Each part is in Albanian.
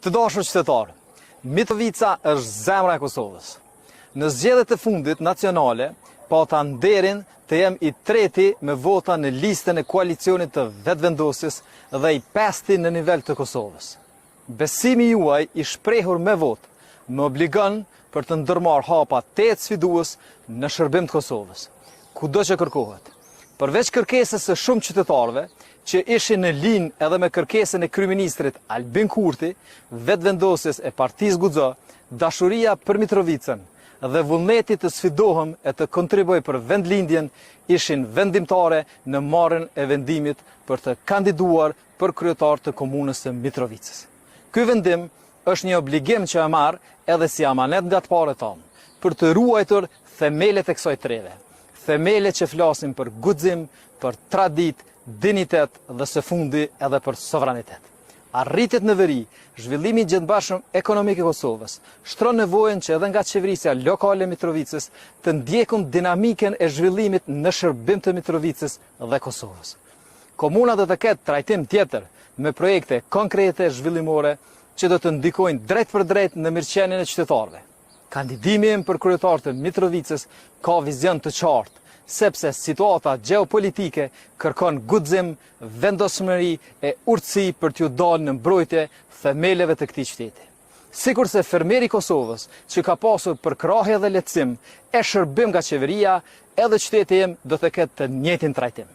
Të dashur qytetarë, Mitrovica është zemra e Kosovës. Në zgjedhjet e fundit nacionale, pata nderin të jem i treti me vota në listën e koalicionit të vetëvendosjes dhe i pesti në nivel të Kosovës. Besimi juaj i shprehur me votë më obligon për të ndërmarrë hapa 8 sfidues në shërbim të Kosovës, kudo që kërkohet. Përveç kërkesës së shumë qytetarëve që ishin në linjë edhe me kërkesën e kryeministrit Albin Kurti, vetëvendosjes e Partisë Guxo, dashuria për Mitrovicën dhe vullneti të sfidohem e të kontribuoj për vendlindjen ishin vendimtare në marrjen e vendimit për të kandiduar për kryetar të komunës së Mitrovicës. Ky vendim është një obligim që e marr edhe si amanet nga të parët tonë, për të ruajtur themelet e kësaj treve. Themele që flasin për guxim, për tradit, dinitet dhe së fundi edhe për sovranitet. Arritjet në veri, zhvillimi i gjendbashëm ekonomik i Kosovës, shtron nevojën që edhe nga qeverisja lokale e Mitrovicës të ndjekun dinamiken e zhvillimit në shërbim të Mitrovicës dhe Kosovës. Komuna do të ketë trajtim tjetër me projekte konkrete zhvillimore që do të ndikojnë drejt për drejt në mirëqenien e qytetarëve. Kandidimi im për kryetar të Mitrovicës ka vizion të qartë, sepse situata gjeopolitike kërkon guxim, vendosmëri e urtësi për t'ju dalë në mbrojtje themeleve të këtij qyteti. Sikurse fermeri i Kosovës, që ka pasur përkrahje dhe lehtësim e shërbim nga qeveria, edhe qyteti im do të ketë të njëjtin trajtim.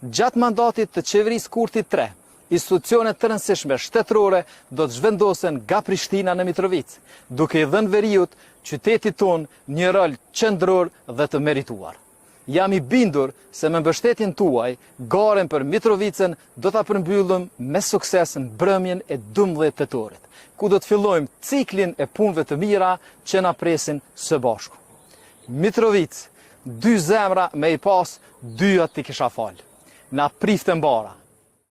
Gjatë mandatit të qeverisë Kurti 3, institucionet të rëndësishme shtetërore do të zhvendosen nga Prishtina në Mitrovicë, duke i dhënë veriut qytetit ton një rol qendror dhe të merituar. Jam i bindur se me mbështetjen tuaj, garen për Mitrovicën do ta përmbyllëm me sukses në mbrëmjen e 12 tetorit, ku do të fillojmë ciklin e punëve të mira që na presin së bashku. Mitrovicë, 2 zemra me i pas, 2 t'i kisha fal. Na priftën bara.